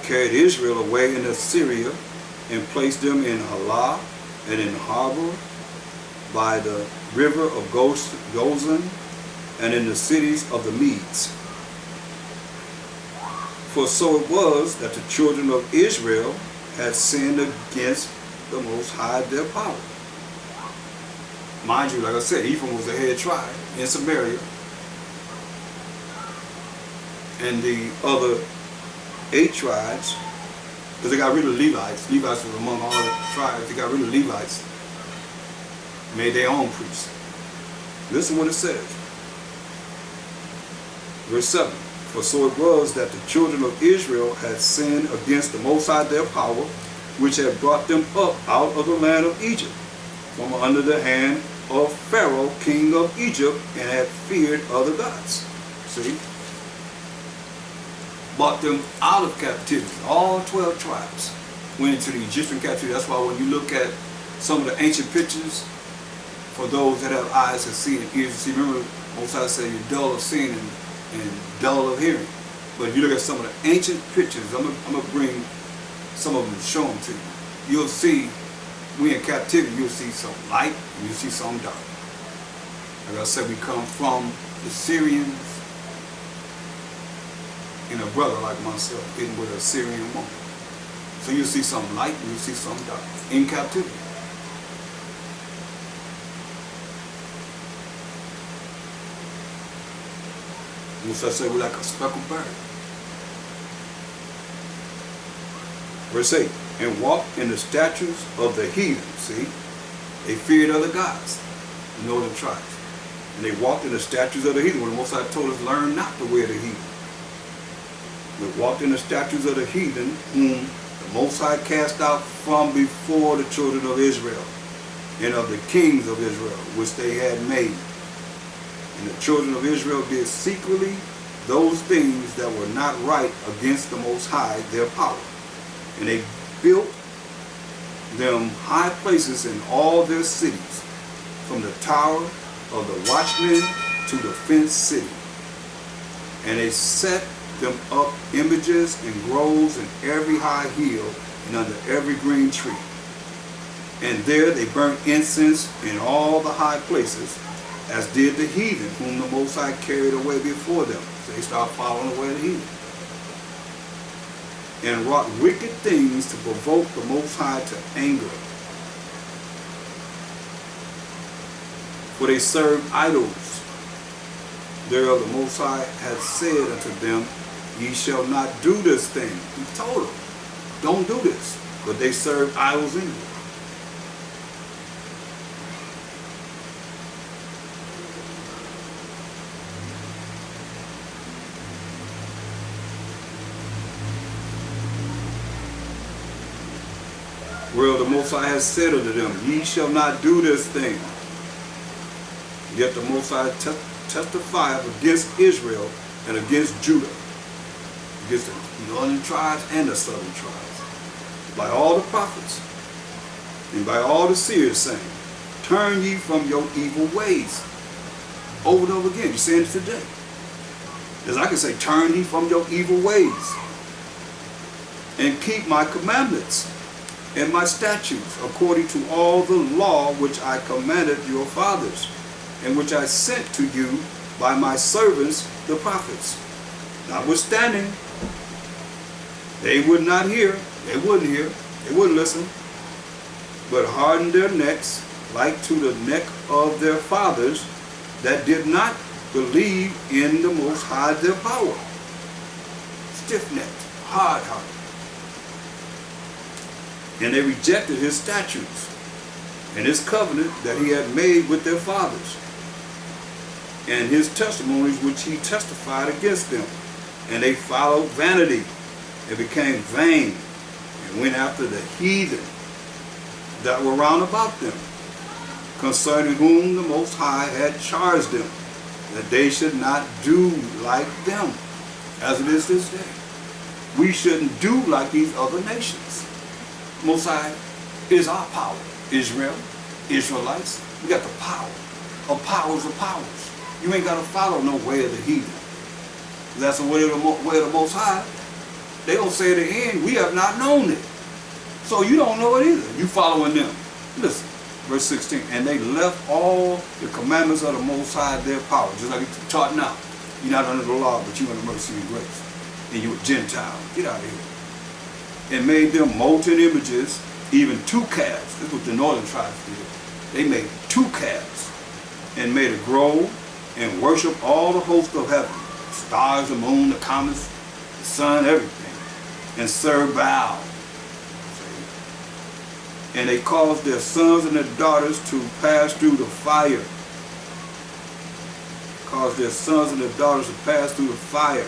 carried Israel away into Syria and placed them in Halah and in Harbor by the river of Gozan and in the cities of the Medes. For so it was that the children of Israel had sinned against the Most High their power. Mind you, like I said, Ephraim was the head tribe in Samaria. And the other 8 tribes, because they got rid of Levites. Levites was among all the tribes. They got rid of Levites. Made their own priests. Listen what it says. Verse 7. For so it was that the children of Israel had sinned against the Most High their power, which had brought them up out of the land of Egypt, from under the hand of Pharaoh, king of Egypt, and had feared other gods. See? Brought them out of captivity. All 12 tribes went into the Egyptian captivity. That's why when you look at some of the ancient pictures, for those that have eyes to see and ears to see, remember most I say you're dull of seeing and dull of hearing. But if you look at some of the ancient pictures, I'm going to bring some of them and show them to you. You'll see, we in captivity, you'll see some light and you'll see some dark. Like I said, we come from the Syrians, and a brother like myself getting with a Syrian woman. So you'll see some light and you'll see some dark in captivity. As I say, we're like a speckled bird. Verse 8, and walked in the statutes of the heathen. See, they feared other gods, the northern tribes. And they walked in the statutes of the heathen. When the Most High told us, learn not the way of the heathen. They walked in the statutes of the heathen, whom the Most High cast out from before the children of Israel, and of the kings of Israel, which they had made. And the children of Israel did secretly those things that were not right against the Most High, their power. And they built them high places in all their cities, from the tower of the watchmen to the fenced city. And they set them up images and groves in every high hill and under every green tree. And there they burnt incense in all the high places, as did the heathen, whom the Most High carried away before them. So they started following the way of the heathen. And wrought wicked things to provoke the Most High to anger. For they served idols. Thereof the Most High had said unto them, ye shall not do this thing. He told them, don't do this. But they served idols anyway. Well, the Most High has said unto them, ye shall not do this thing. Yet the Most High testifieth against Israel and against Judah, against the northern tribes and the southern tribes, by all the prophets and by all the seers, saying, turn ye from your evil ways. Over and over again, you're saying it today. As I can say, turn ye from your evil ways and keep my commandments and my statutes, according to all the law which I commanded your fathers, and which I sent to you by my servants the prophets. Notwithstanding, they would not hear, they wouldn't hear, they wouldn't listen, but hardened their necks like to the neck of their fathers that did not believe in the Most High their power. Stiff-necked, hard-hearted. And they rejected his statutes and his covenant that he had made with their fathers, and his testimonies which he testified against them. And they followed vanity and became vain, and went after the heathen that were round about them, concerning whom the Most High had charged them, that they should not do like them, as it is this day. We shouldn't do like these other nations. Most High is our power. Israel, Israelites, we got the power of powers of powers. You ain't got to follow no way of the heathen. That's the way of the Most High. they don't say at the end, we have not known it. So you don't know it either. You following them. Listen, verse 16. And they left all the commandments of the Most High their power. Just like it's taught now. You're not under the law, but you're under mercy and grace. And you're a Gentile. Get out of here. And made them molten images, even 2 calves. This is what the northern tribes did. They made 2 calves and made a grove and worshiped all the hosts of heaven. The stars, the moon, the comets, the sun, everything. And served Baal. And they caused their sons and their daughters to pass through the fire. Caused their sons and their daughters to pass through the fire,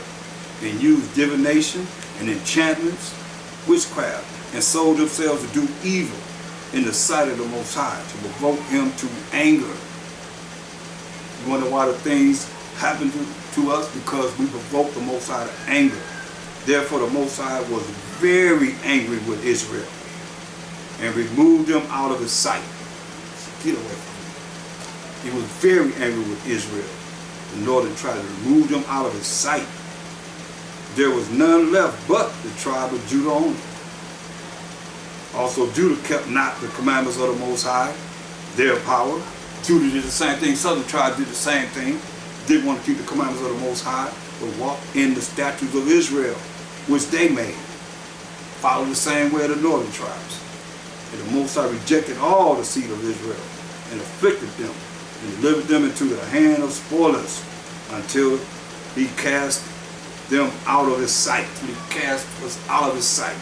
and used divination and enchantments, witchcraft, and sold themselves to do evil in the sight of the Most High, to provoke him to anger. You wonder why the things happen to us? Because we provoke the Most High to anger. Therefore the Most High was very angry with Israel, and removed them out of his sight. Get away from him. He was very angry with Israel. The northern tribe removed them out of his sight. There was none left but the tribe of Judah only. Also Judah kept not the commandments of the Most High, their power. Judah did the same thing. Southern tribes did the same thing. Didn't want to keep the commandments of the Most High, but walked in the statutes of Israel, which they made. Followed the same way of the northern tribes. And the Most High rejected all the seed of Israel and afflicted them and delivered them into the hand of spoilers until he cast them out of his sight. He cast us out of his sight.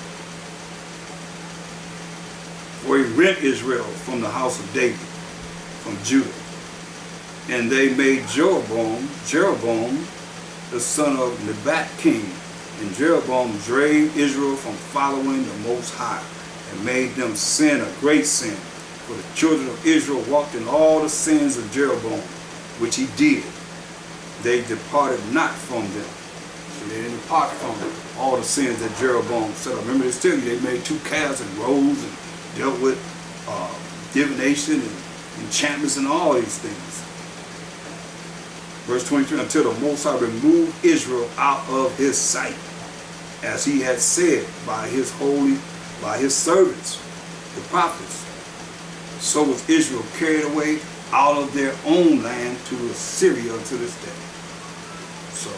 For he rent Israel from the house of David, from Judah. And they made Jeroboam the son of Nebat king. And Jeroboam drave Israel from following the Most High, and made them sin a great sin. For the children of Israel walked in all the sins of Jeroboam, which he did. They departed not from them. So they didn't depart from all the sins that Jeroboam set up. Remember this tell you, they made 2 calves and rose and dealt with divination and enchantments and all these things. Verse 23, until the Most High removed Israel out of his sight, as he had said by his servants, the prophets. So was Israel carried away out of their own land to Assyria to this day. So,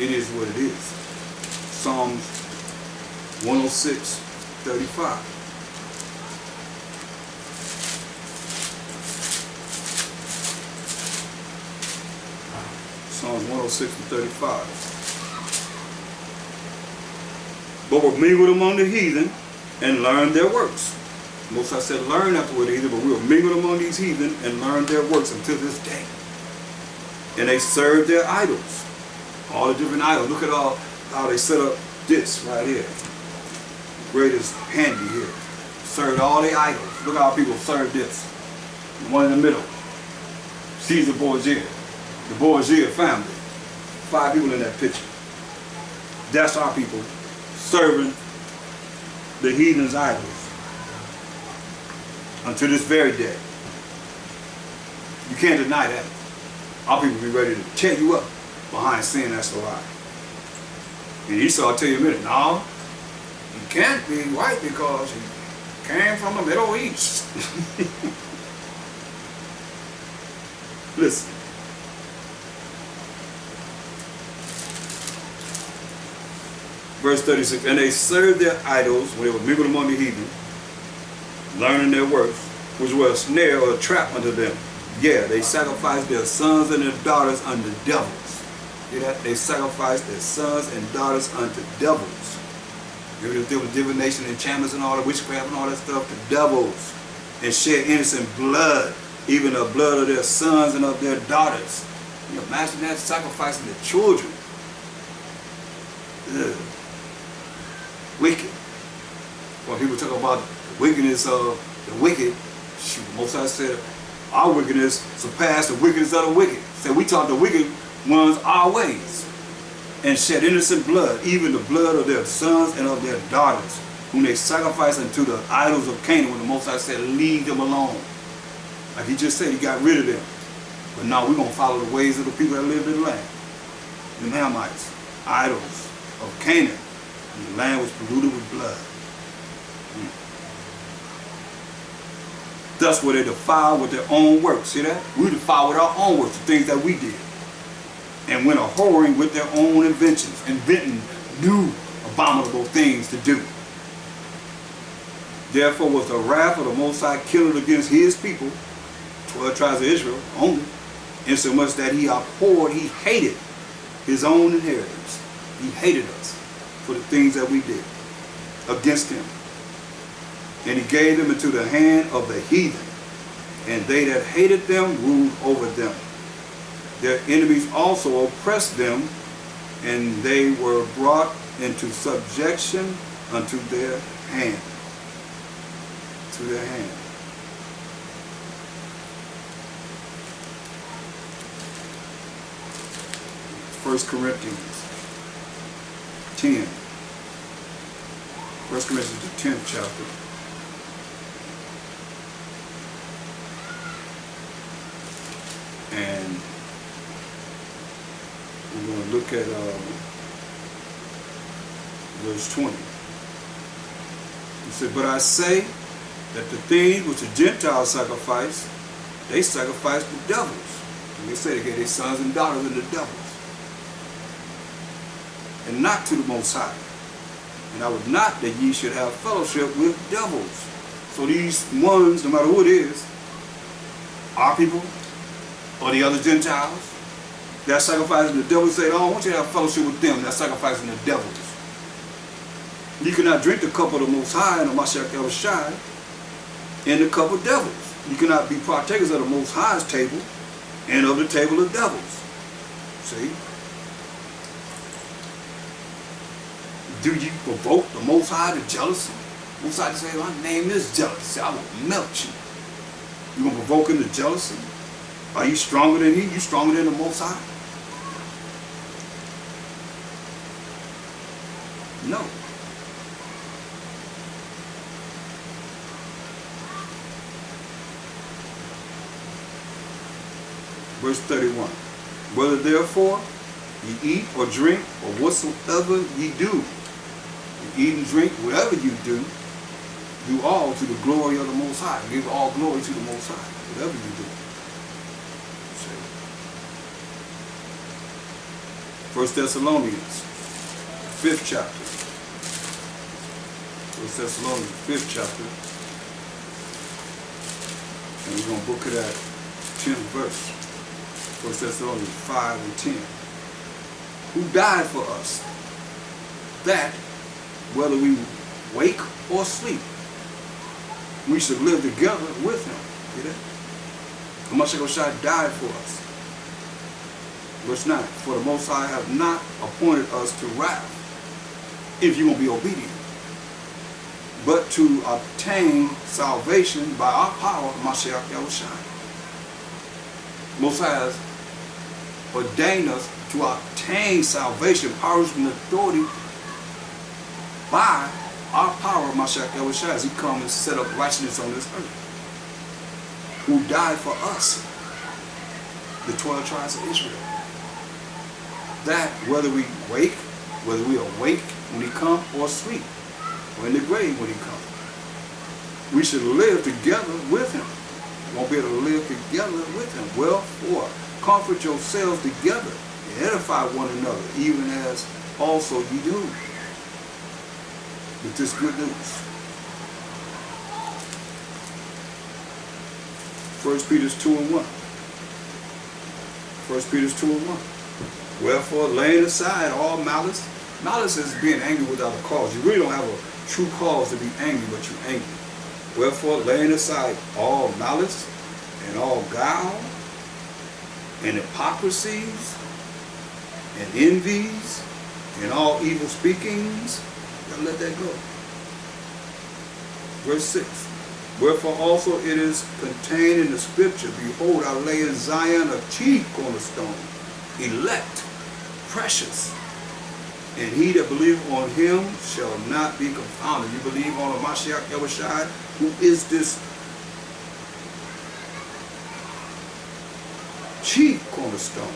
it is what it is. Psalms 106, 35. Psalms 106 and 35. But were mingled among the heathen and learned their works. Most I said learn afterward either, but we were mingled among these heathen and learned their works until this day. And they served their idols. All the different idols. Look at how they set up this right here. The greatest handy here. Served all the idols. Look how people served this. The one in the middle. Caesar Borgia. The Borgia family. 5 people in that picture. That's our people serving the heathen's idols until this very day. You can't deny that. Our people be ready to tear you up behind saying that's a lie. And Esau will tell you in a minute, no, you can't be white because he came from the Middle East. Listen. Verse 36, and they served their idols when they were mingled among the heathen, learning their works, which were a snare or a trap unto them. Yeah, they sacrificed their sons and their daughters unto devils. Hear that? They sacrificed their sons and daughters unto devils. You know, there was divination, enchantments, and all the witchcraft and all that stuff to devils, and shed innocent blood, even the blood of their sons and of their daughters. Can you imagine that? Sacrificing their children. Ugh. Wicked. When people talk about the wickedness of the wicked, shoot, Most High said our wickedness surpassed the wickedness of the wicked. Said we taught the wicked ones our ways, and shed innocent blood, even the blood of their sons and of their daughters, whom they sacrificed unto the idols of Canaan, when the Most High said, leave them alone. Like he just said, he got rid of them. But now we're going to follow the ways of the people that lived in the land. The Hamites, idols. of Canaan, and the land was polluted with blood. Thus were they defiled with their own works. See that? We defiled with our own works, the things that we did. And went a-whoring with their own inventions, inventing new abominable things to do. Therefore was the wrath of the Most High kindled against his people, 12 tribes of Israel only, insomuch that he abhorred, he hated his own inheritance. He hated us for the things that we did against him. And he gave them into the hand of the heathen, and they that hated them ruled over them. Their enemies also oppressed them, and they were brought into subjection unto their hand. To their hand. First Corinthians 10. 1 Corinthians the 10th chapter. And we're going to look at verse 20. He said, but I say that the things which the Gentiles sacrifice, they sacrifice the devils. And they say they gave their sons and daughters to the devils, and not to the Most High. And I would not that ye should have fellowship with devils. So these ones, no matter who it is, our people or the other Gentiles, they're sacrificing the devils. Say, oh, I want you to have fellowship with them. They're sacrificing the devils. You cannot drink the cup of the Most High and the Mashayach Yahawashi in the cup of devils. You cannot be partakers of the Most High's table and of the table of devils. See? Do you provoke the Most High to jealousy? Most High say, my name is jealousy. I will melt you. You going to provoke him to jealousy? Are you stronger than he? You stronger than the Most High? No. Verse 31. Whether therefore ye eat or drink or whatsoever ye do, you eat and drink, whatever you do all to the glory of the Most High. Give all glory to the Most High, whatever you do. See? 1 Thessalonians, 5th chapter. 1 Thessalonians, 5th chapter. And we're going to book it at 10th verse. 1 Thessalonians 5 and 10. Who died for us, that whether we wake or sleep, we should live together with him. See that? The Mashayach died for us. Verse 9. For the Most High have not appointed us to wrath, if you're going to be obedient, but to obtain salvation by our power, Mashayach Yahawashi. Most High has ordained us to obtain salvation, powers and authority by our power of Mashayach Yahawashi as he comes and set up righteousness on this earth. Who died for us, the 12 tribes of Israel. That whether we wake, whether we awake when he comes or sleep, or in the grave when he comes, we should live together with him. Won't be able to live together with him. Wherefore, comfort yourselves together and edify one another, even as also ye do. With this good news. 1 Peter 2 and 1. 1 Peter 2 and 1. Wherefore, laying aside all malice. Malice is being angry without a cause. You really don't have a true cause to be angry, but you're angry. Wherefore, laying aside all malice and all guile and hypocrisies and envies and all evil speakings, gotta let that go. Verse 6. Wherefore also it is contained in the scripture, behold, I lay in Zion a chief cornerstone, elect, precious, and he that believeth on him shall not be confounded. You believe on the Mashayach Yahawashi, who is this chief cornerstone,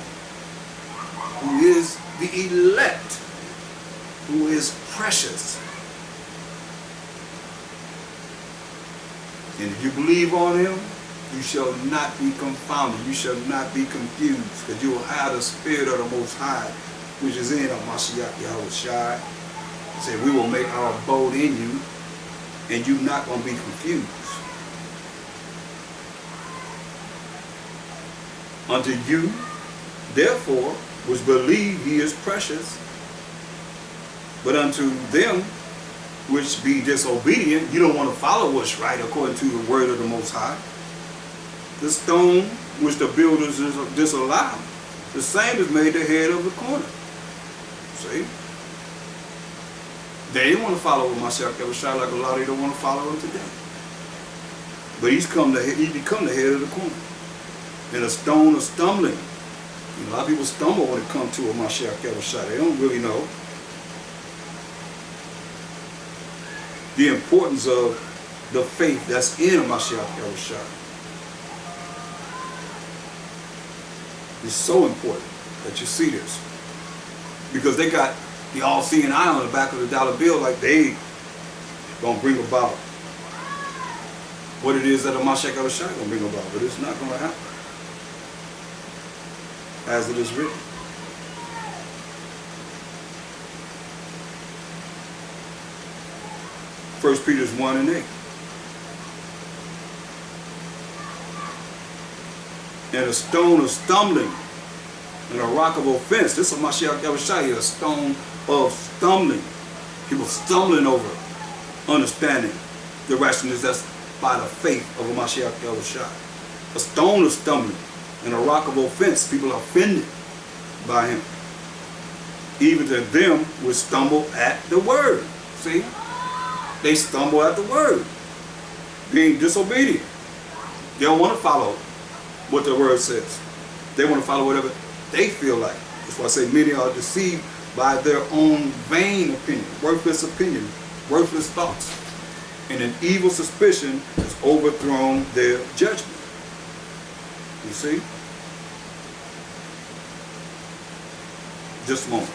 who is the elect, who is precious. And if you believe on him, you shall not be confounded. You shall not be confused, because you will have the Spirit of the Most High, which is in Mashayach, Yahawashi. He said, we will make our abode in you, and you're not going to be confused. Unto you, therefore, which believe he is precious, but unto them which be disobedient, you don't want to follow what's right according to the word of the Most High. The stone which the builders disallowed, the same is made the head of the corner. See? They didn't want to follow Mashayach Yahawashi like a lot of you don't want to follow him today. But he become the head of the corner. And a stone of stumbling. A lot of people stumble when it comes to a Mashayach Yahawashi. They don't really know the importance of the faith that's in a Mashayach Yahawashi. It's so important that you see this. Because they got the all-seeing eye on the back of the dollar bill, like they gonna bring about what it is that a Mashayach Yahawashi gonna bring about, but it's not gonna happen as it is written. First Peter 1:8. And a stone of stumbling and a rock of offense. This is Mashayach Yahawashi, a stone of stumbling. People stumbling over understanding the righteousness that's by the faith of a Mashayach Yahawashi. A stone of stumbling and a rock of offense. People are offended by him. Even to them which stumble at the word. See? They stumble at the word. Being disobedient. They don't want to follow what the word says. They want to follow whatever they feel like. That's why I say many are deceived by their own vain opinion, worthless thoughts. And an evil suspicion has overthrown their judgment. You see? Just a moment.